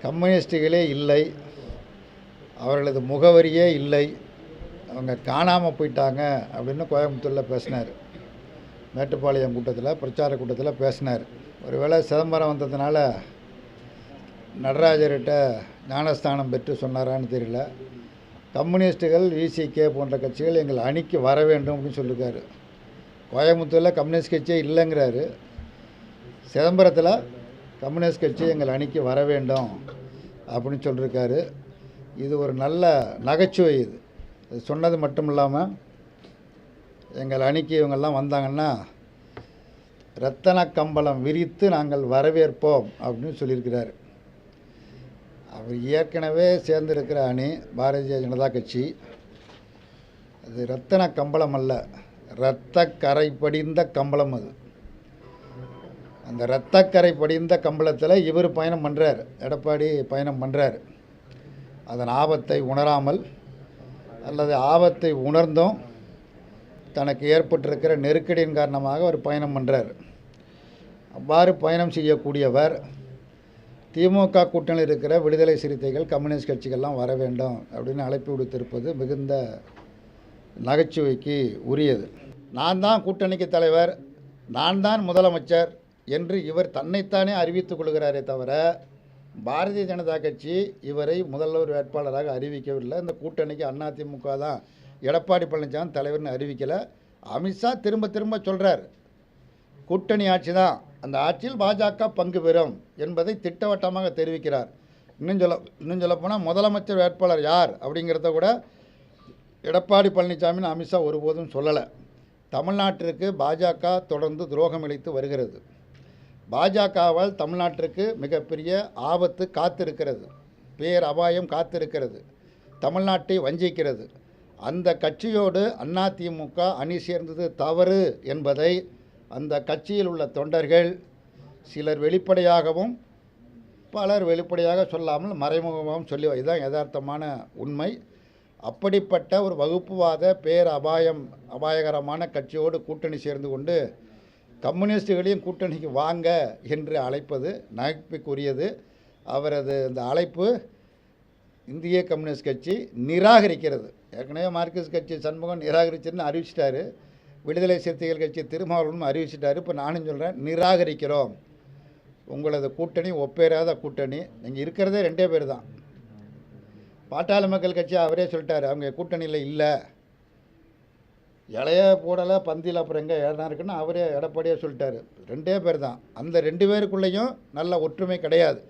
கம்யூனிஸ்டுகளே இல்லை, அவர்களது முகவரியே இல்லை, அவங்க காணாமல் போயிட்டாங்க அப்படின்னு கோயம்புத்தூரில் பேசினார். மேட்டுப்பாளையம் கூட்டத்தில், பிரச்சார கூட்டத்தில் பேசினார். ஒருவேளை சிதம்பரம் வந்ததுனால நடராஜர்கிட்ட ஞானஸ்தானம் பெற்று சொன்னாரான்னு தெரியல. கம்யூனிஸ்டுகள், விசிகே போன்ற கட்சிகள் எங்கள் அணிக்கு வர வேண்டும் அப்படின்னு சொல்லியிருக்காரு. கோயம்புத்தூரில் கம்யூனிஸ்ட் கட்சியே இல்லைங்கிறாரு. சிதம்பரத்தில் கம்யூனிஸ்ட் கட்சி எங்கள் அணிக்கு வர வேண்டும் அப்படின்னு சொல்லியிருக்காரு. இது ஒரு நல்ல நகைச்சுவை. இது சொன்னது மட்டும் இல்லாமல் எங்கள் அணிக்கு இவங்கெல்லாம் வந்தாங்கன்னா ரத்தன கம்பளம் விரித்து நாங்கள் வரவேற்போம் அப்படின்னு சொல்லியிருக்கிறார். அவர் ஏற்கனவே சேர்ந்திருக்கிற அணி பாரதிய ஜனதா கட்சி. அது ரத்தன கம்பளம் அல்ல, இரத்த கரை படிந்த கம்பளம். அது அந்த இரத்தக்கரை படிந்த கம்பளத்தில் இவர் பயணம் பண்ணுறார், எடப்பாடி பயணம் பண்ணுறார். அதன் ஆபத்தை உணராமல் அல்லது ஆபத்தை உணர்ந்தும் தனக்கு ஏற்பட்டிருக்கிற நெருக்கடியின் காரணமாக அவர் பயணம் பண்ணுறார். அவ்வாறு பயணம் செய்யக்கூடியவர் திமுக கூட்டணியில் இருக்கிற விடுதலை சிறுத்தைகள், கம்யூனிஸ்ட் கட்சிகள்லாம் வர வேண்டும் அப்படின்னு அழைப்பு விடுத்திருப்பது மிகுந்த நகைச்சுவைக்கு உரியது. நான் தான் கூட்டணிக்கு தலைவர், நான் தான் முதலமைச்சர் என்று இவர் தன்னைத்தானே அறிவித்துக் கொள்கிறாரே தவிர பாரதிய ஜனதா கட்சி இவரை முதல்வர் வேட்பாளராக அறிவிக்கவில்லை. இந்த கூட்டணிக்கு அதிமுக தான் எடப்பாடி பழனிசாமி தலைவர்னு அறிவிக்கலை. அமித்ஷா திரும்ப திரும்ப சொல்கிறார், கூட்டணி ஆட்சி தான், அந்த ஆட்சியில் பாஜக பங்கு பெறும் என்பதை திட்டவட்டமாக தெரிவிக்கிறார். இன்னும் சொல்லப்போனால் முதலமைச்சர் வேட்பாளர் யார் அப்படிங்கிறத கூட எடப்பாடி பழனிசாமின்னு அமித்ஷா ஒருபோதும் சொல்லலை. தமிழ்நாட்டிற்கு பாஜக தொடர்ந்து துரோகம் இழைத்து வருகிறது. பாஜகவால் தமிழ்நாட்டிற்கு மிகப்பெரிய ஆபத்து காத்திருக்கிறது, பேர் அபாயம் காத்திருக்கிறது, தமிழ்நாட்டை வஞ்சிக்கிறது. அந்த கட்சியோடு அதிமுக அணி சேர்ந்தது தவறு என்பதை அந்த கட்சியில் உள்ள தொண்டர்கள் சிலர் வெளிப்படையாகவும் பலர் வெளிப்படையாக சொல்லாமல் மறைமுகமாகவும் சொல்லி, இதுதான் யதார்த்தமான உண்மை. அப்படிப்பட்ட ஒரு வகுப்புவாத பேர் அபாயகரமான கட்சியோடு கூட்டணி சேர்ந்து கொண்டு கம்யூனிஸ்டுகளையும் கூட்டணிக்கு வாங்க என்று அழைப்பது நகைப்புக்குரியது. அவரது இந்த அழைப்பு இந்திய கம்யூனிஸ்ட் கட்சி நிராகரிக்கிறது. ஏற்கனவே மார்க்சிஸ்ட் கட்சி சண்முகம் நிராகரிச்சுன்னு அறிவிச்சிட்டாரு, விடுதலை சிறுத்தைகள் கட்சி திருமாவளவனும் அறிவிச்சிட்டாரு. இப்போ நானும் சொல்கிறேன், நிராகரிக்கிறோம். உங்களது கூட்டணி ஒப்பேறாத கூட்டணி. நீங்கள் இருக்கிறதே 2 பேர் தான். பாட்டாளி மக்கள் கட்சி அவரே சொல்லிட்டார், அவங்க கூட்டணியில் இல்லை, இலைய போடலை பந்தியில் அப்புறம் எங்கே இடம் இருக்குன்னு அவரே எடப்பாடியே சொல்லிட்டார். 2 பேர் தான். அந்த 2 பேருக்குள்ளேயும் நல்ல ஒற்றுமை கிடையாது.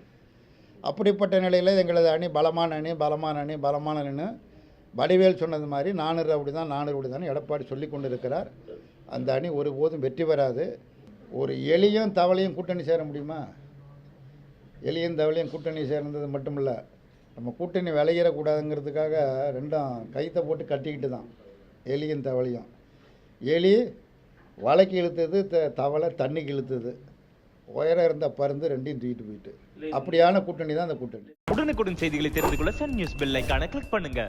அப்படிப்பட்ட நிலையில் எங்களது அணி பலமான அணின்னு வடிவேல் சொன்னது மாதிரி 400 அப்படி தான் எடப்பாடி சொல்லி கொண்டு இருக்கிறார். அந்த அணி ஒருபோதும் வெற்றி பெறாது. ஒரு எலியும் தவளையும் கூட்டணி சேர முடியுமா? எலியும் தவளையும் கூட்டணி சேர்ந்தது மட்டும் இல்லை, நம்ம கூட்டணி விளையிடக்கூடாதுங்கிறதுக்காக ரெண்டும் கைத்தை போட்டு கட்டிக்கிட்டு தான் எலியும் தவளையும். எலி வலைக்கு இழுத்தது, தவளை தண்ணிக்கு இழுத்தது. உயரம் இருந்த பருந்து ரெண்டையும் தூக்கிட்டு போயிட்டு. அப்படியான கூட்டணி தான் அந்த கூட்டணி. உடனுக்குடன் செய்திகளை தெரிந்து கொள்ள சன் நியூஸ் பெல் ஐகானை கிளிக் பண்ணுங்க.